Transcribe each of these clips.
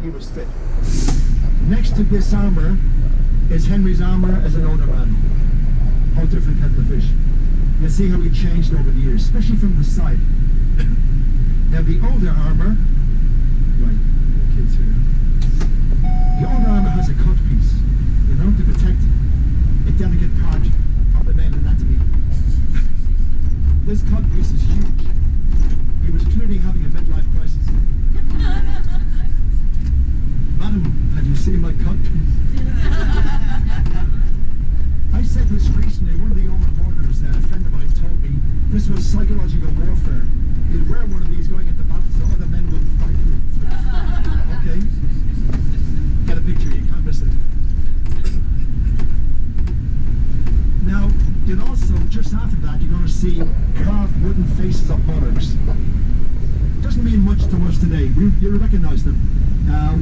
He was fit. Next to this armour is Henry's armour as an older man. How different kettle of fish. You see how he changed over the years, especially from the side. Now the older armour, right, kids here. The older armour has a cut piece, you know, to protect a delicate part of the male anatomy. This cut piece is huge. He was clearly having a midlife crisis. Madam, have you seen my cut piece? I said this recently. One of the Onboarders, a friend of mine, told me this was psychological warfare. You'd wear one of these going into battle so other men wouldn't fight you. Okay. Get a picture, you can't miss it. Now, you'll also, just after that, you're going to see carved wooden faces of monarchs. Doesn't mean much to us today. You'll recognise them.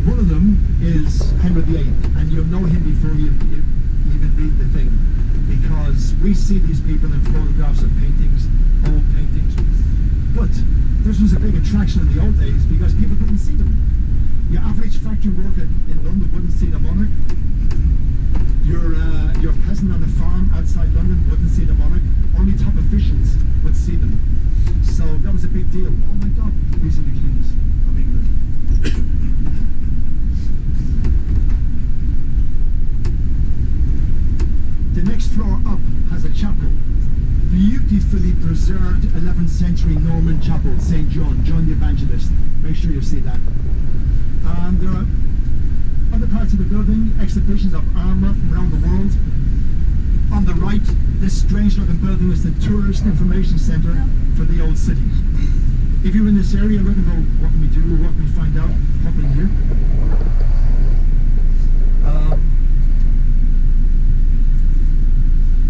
One of them is Henry VIII, and you'll know him before you even read the thing, because we see these people in photographs of paintings, old paintings. But this was a big attraction in the old days because people couldn't see them. Your average factory worker in London wouldn't see the monarch. Your peasant on a farm outside London wouldn't see the monarch. Only top officials would see them. So that was a big deal. Oh my God, these are the kings of England. The next floor up has a chapel. Beautifully preserved 11th century Norman chapel, St. John the Evangelist. Make sure you see that. There are other parts of the building, exhibitions of armour from around the world. On the right, this strange looking building is the Tourist Information Centre for the old city. If you're in this area looking for what can we do, what can we find out, hop in here.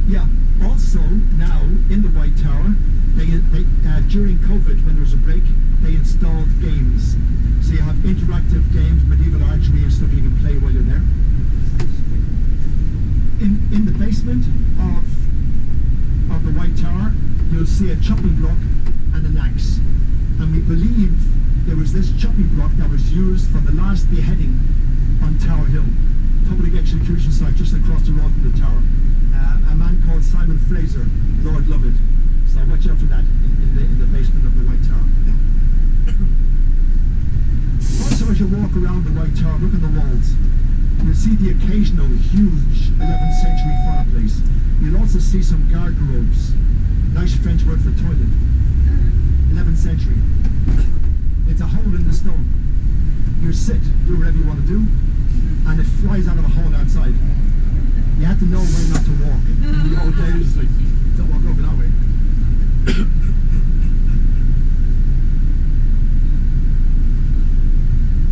Yeah, also now in the White Tower, they during COVID, when there was a break, they installed games. So you have interactive games, medieval archery and stuff you can play while you're there. In the basement of the White Tower, you'll see a chopping block and an axe. And we believe there was this chopping block that was used for the last beheading on Tower Hill, public execution site just across the road from the tower. A man called Simon Fraser, Lord Lovett. So watch out for that in the basement of the White Tower. Also, as you walk around the White Tower, look at the walls. You'll see the occasional huge 11th century fireplace. You'll also see some garderobes. Nice French word for toilet. 11th century. It's a hole in the stone. You sit, do whatever you want to do, and it flies out of a hole outside. You have to know when not to walk. In the old days, like, don't walk over that way.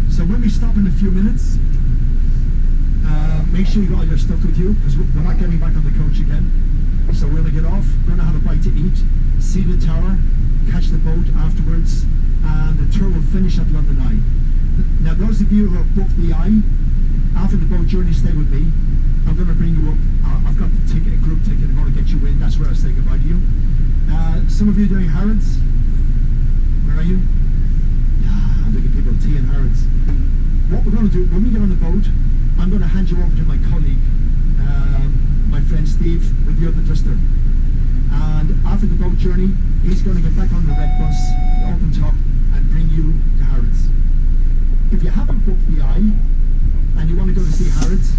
So when we stop in a few minutes, make sure you got all your stuff with you, because we're not getting back on the coach again. So we're going to get off, going to have a bite to eat, see the tower, catch the boat afterwards, and the tour will finish at London Eye. Now those of you who have booked the Eye, after the boat journey, stay with me. I'm going to bring you up. I've got the ticket, a group ticket. I'm going to get you in. That's where I'll say goodbye to you. Some of you are doing Harrods. Where are you? I'm looking at people, tea and Harrods. What we're going to do, when we get on the boat, I'm going to hand you over to my colleague, my friend Steve, with the other duster. And after the boat journey, he's going to get back on the red bus, the open top, and bring you to Harrods. If you haven't booked the Eye, and you want to go to see Harrods,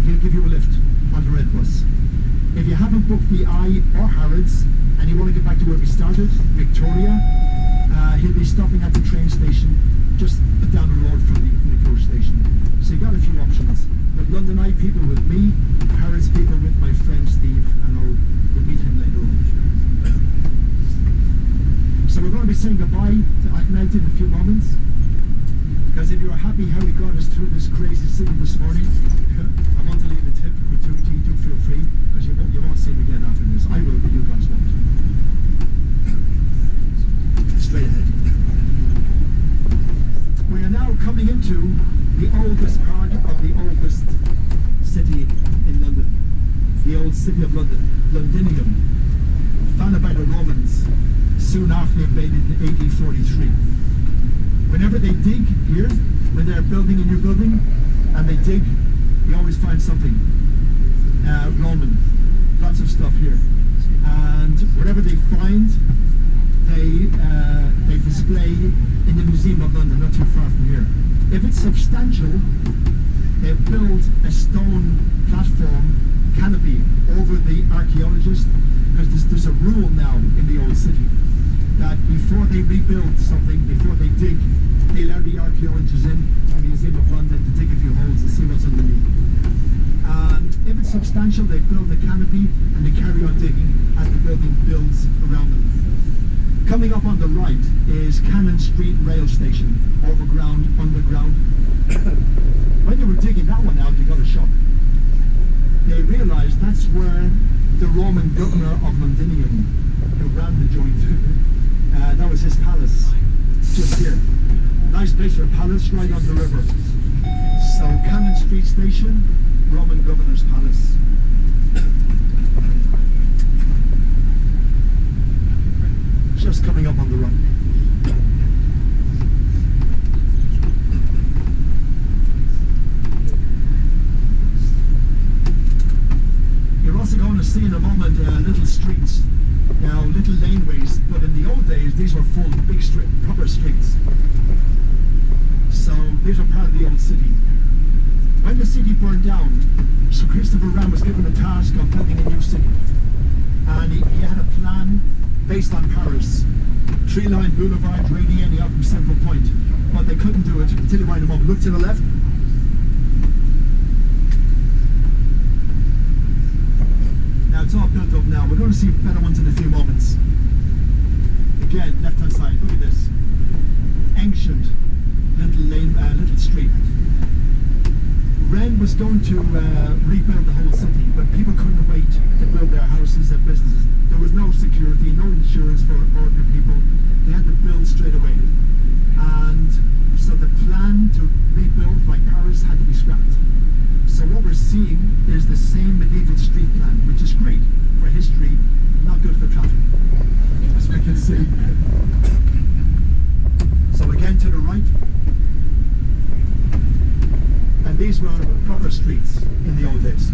he'll give you a lift on the red bus. If you haven't booked the Eye or Harrods, and you want to get back to where we started, Victoria, he'll be stopping at the train station just down the road from the coach station. So you've got a few options. But London Eye people with me, Harrods people with my friend Steve, and we'll meet him later on. So we're going to be saying goodbye to Attentively in a few moments. Because if you're happy how he got us through this crazy city this morning, I want to leave a tip for 2T. Do feel free, because you won't see him again after this. I will, but you guys won't. Straight ahead. We are now coming into the oldest part of the oldest city in London. The old city of London, Londinium, founded by the Romans soon after they invaded in AD 43. Whenever they dig here, when they're building a new building and they dig, you always find something Roman. Lots of stuff here. And whatever they find, they display in the Museum of London, not too far from here. If it's substantial, they build a stone platform canopy over the archaeologist, because there's a rule now in the old city that before they rebuild something, before they dig, they allow the archaeologists in the Museum of London to dig a few holes and see what's underneath. And if it's substantial, they build a canopy and they carry on digging as the building builds around them. Coming up on the right is Cannon Street Rail Station, overground, underground. When they were digging that one out, they got a shock. They realised that's where the Roman governor of Londinium, who ran the joint, that was his palace, just here. Nice place for a palace right on the river. So Cannon Street Station, Roman governor's palace. Just coming up on the right. You're also going to see in a moment little streets. Now, little laneways, but in the old days these were full big proper streets. So these are part of the old city. When the city burned down, Sir Christopher Wren was given a task of building a new city. And he had a plan based on Paris. Tree-line boulevard radiating out from Central Point. But they couldn't do it until you wind them up. Look to the left. Now it's all built up now. We're going to see better ones in a few moments. Again, left-hand side. Look at this. Ancient little lane, little street. Wren was going to rebuild the whole city, but people couldn't wait to build their houses and businesses. There was no security, no insurance for ordinary people. They had to build straight away. And so the plan to rebuild like Paris had to be scrapped. So what we're seeing is the same medieval street plan, which is great for history, not good for traffic, as we can see. So again to the right. And these were proper streets in the old days.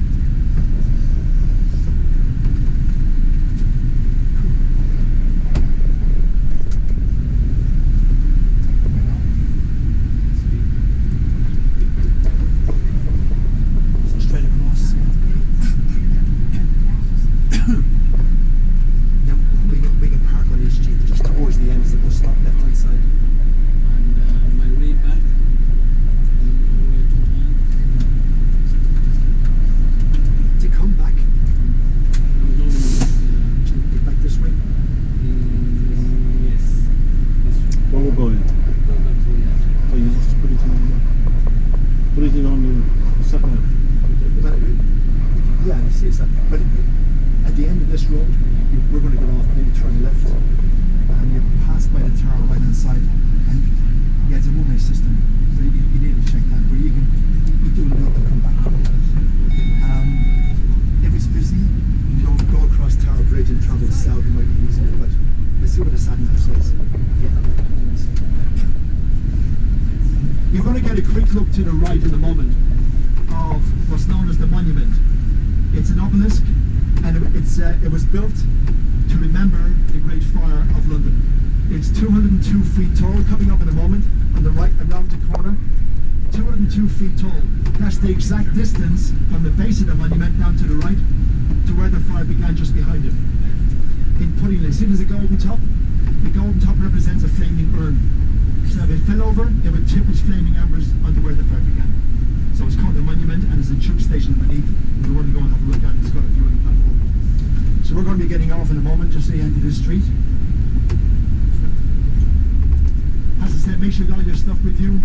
Straight across. Now we can park on this street just towards the end as the bus stop, left hand side. And my way back. To come back, get back this way. Yes. Where we're going? Oh, you just put it on the second half. But yeah, you see it's that. But at the end of this road, we're going to get off, maybe turn left, and you pass by the tower right hand side, and yeah, it's a one-way system, so you need to check that. But you do a loop to come back. If it's busy, you don't go across Tower Bridge and travel south, it might be easier, but let's see what the sat nav says. You're going to get a quick look to the right in a moment of what's known as the monument. It's an obelisk, and it was built to remember the Great Fire of London. It's 202 feet tall, coming up in a moment, on the right, around the corner. 202 feet tall. That's the exact distance from the base of the monument down to the right to where the fire began just behind it. In Puddingley, see there's a golden top? The golden top represents a flaming urn. So if it fell over, it would tip its flaming embers onto where the fire began. So it's called the monument, and there's a tube station beneath. If you want to go and have a look at it, it's got a view on the platform. So we're going to be getting off in a moment just so you enter this street. As I said, make sure you got all your stuff with you.